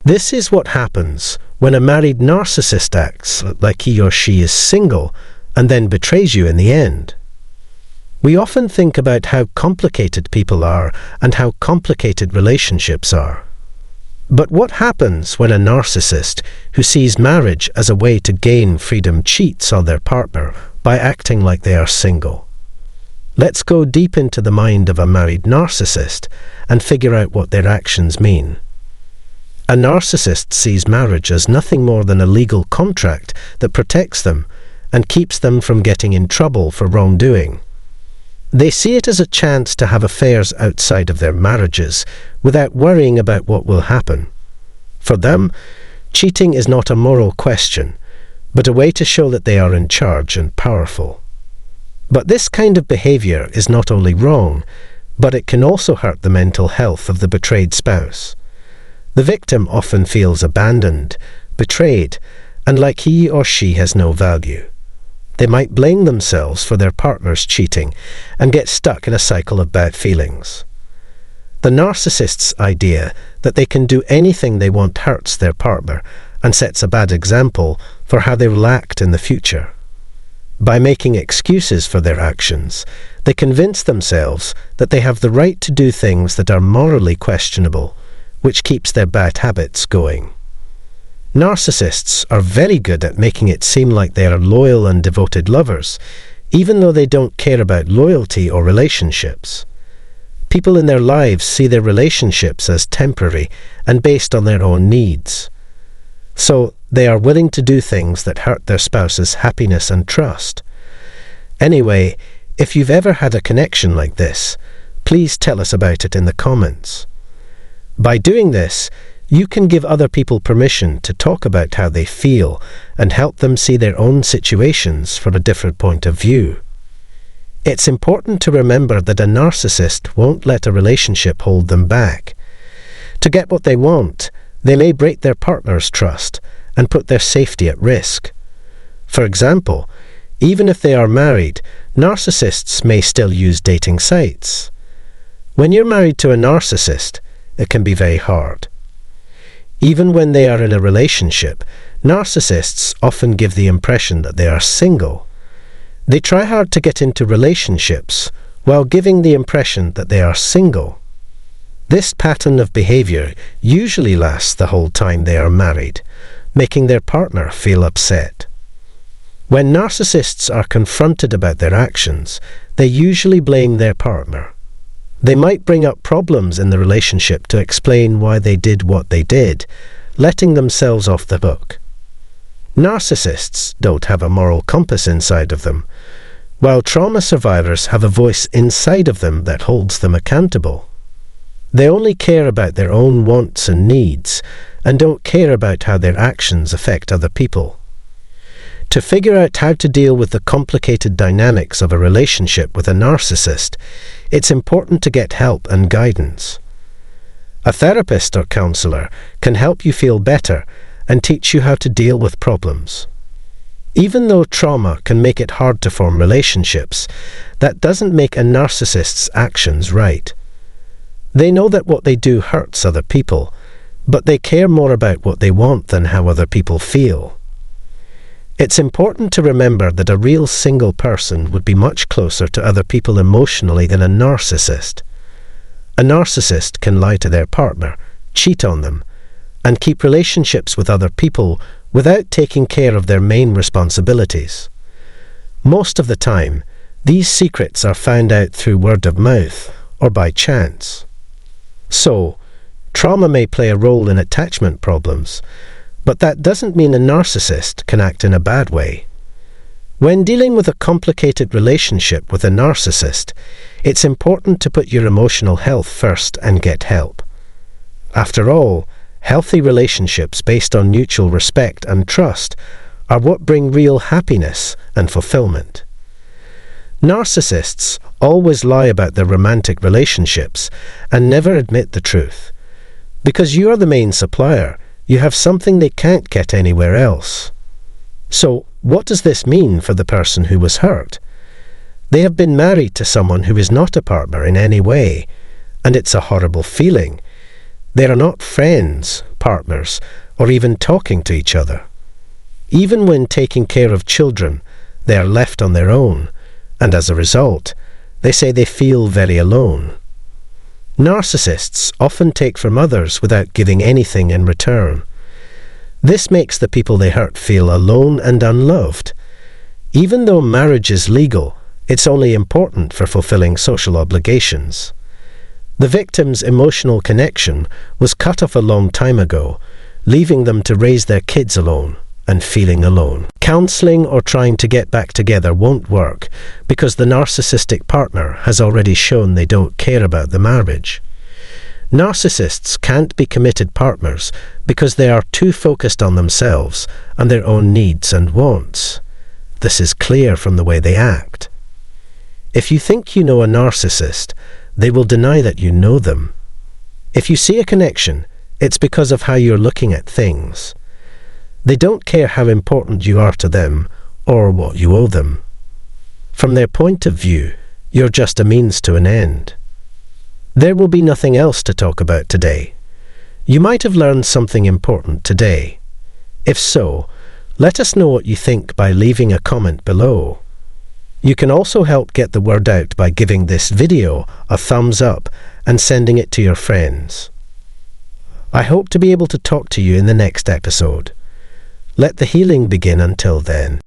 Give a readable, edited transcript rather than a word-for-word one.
This is what happens when a married narcissist acts like he or she is single and then betrays you in the end. We often think about how complicated people are and how complicated relationships are. But what happens when a narcissist who sees marriage as a way to gain freedom cheats on their partner by acting like they are single? Let's go deep into the mind of a married narcissist and figure out what their actions mean. A narcissist sees marriage as nothing more than a legal contract that protects them and keeps them from getting in trouble for wrongdoing. They see it as a chance to have affairs outside of their marriages without worrying about what will happen. For them, cheating is not a moral question, but a way to show that they are in charge and powerful. But this kind of behavior is not only wrong, but it can also hurt the mental health of the betrayed spouse. The victim often feels abandoned, betrayed, and like he or she has no value. They might blame themselves for their partner's cheating and get stuck in a cycle of bad feelings. The narcissist's idea that they can do anything they want hurts their partner and sets a bad example for how they will act in the future. By making excuses for their actions, they convince themselves that they have the right to do things that are morally questionable, which keeps their bad habits going. Narcissists are very good at making it seem like they are loyal and devoted lovers, even though they don't care about loyalty or relationships. People in their lives see their relationships as temporary and based on their own needs. So they are willing to do things that hurt their spouse's happiness and trust. Anyway, if you've ever had a connection like this, please tell us about it in the comments. By doing this, you can give other people permission to talk about how they feel and help them see their own situations from a different point of view. It's important to remember that a narcissist won't let a relationship hold them back. To get what they want, they may break their partner's trust and put their safety at risk. For example, even if they are married, narcissists may still use dating sites. When you're married to a narcissist, it can be very hard. Even when they are in a relationship, narcissists often give the impression that they are single. They try hard to get into relationships while giving the impression that they are single. This pattern of behavior usually lasts the whole time they are married, making their partner feel upset. When narcissists are confronted about their actions, they usually blame their partner. They might bring up problems in the relationship to explain why they did what they did, letting themselves off the hook. Narcissists don't have a moral compass inside of them, while trauma survivors have a voice inside of them that holds them accountable. They only care about their own wants and needs, and don't care about how their actions affect other people. To figure out how to deal with the complicated dynamics of a relationship with a narcissist, it's important to get help and guidance. A therapist or counselor can help you feel better and teach you how to deal with problems. Even though trauma can make it hard to form relationships, that doesn't make a narcissist's actions right. They know that what they do hurts other people, but they care more about what they want than how other people feel. It's important to remember that a real single person would be much closer to other people emotionally than a narcissist. A narcissist can lie to their partner, cheat on them, and keep relationships with other people without taking care of their main responsibilities. Most of the time, these secrets are found out through word of mouth or by chance. So, trauma may play a role in attachment problems, but that doesn't mean a narcissist can act in a bad way. When dealing with a complicated relationship with a narcissist, it's important to put your emotional health first and get help. After all, healthy relationships based on mutual respect and trust are what bring real happiness and fulfillment. Narcissists always lie about their romantic relationships and never admit the truth. Because you are the main supplier, you have something they can't get anywhere else. So, what does this mean for the person who was hurt? They have been married to someone who is not a partner in any way, and it's a horrible feeling. They are not friends, partners, or even talking to each other. Even when taking care of children, they are left on their own, and as a result, they say they feel very alone. Narcissists often take from others without giving anything in return. This makes the people they hurt feel alone and unloved. Even though marriage is legal, it's only important for fulfilling social obligations. The victim's emotional connection was cut off a long time ago, leaving them to raise their kids alone and feeling alone. Counseling or trying to get back together won't work because the narcissistic partner has already shown they don't care about the marriage. Narcissists can't be committed partners because they are too focused on themselves and their own needs and wants. This is clear from the way they act. If you think you know a narcissist, they will deny that you know them. If you see a connection, it's because of how you're looking at things. They don't care how important you are to them or what you owe them. From their point of view, you're just a means to an end. There will be nothing else to talk about today. You might have learned something important today. If so, let us know what you think by leaving a comment below. You can also help get the word out by giving this video a thumbs up and sending it to your friends. I hope to be able to talk to you in the next episode. Let the healing begin until then.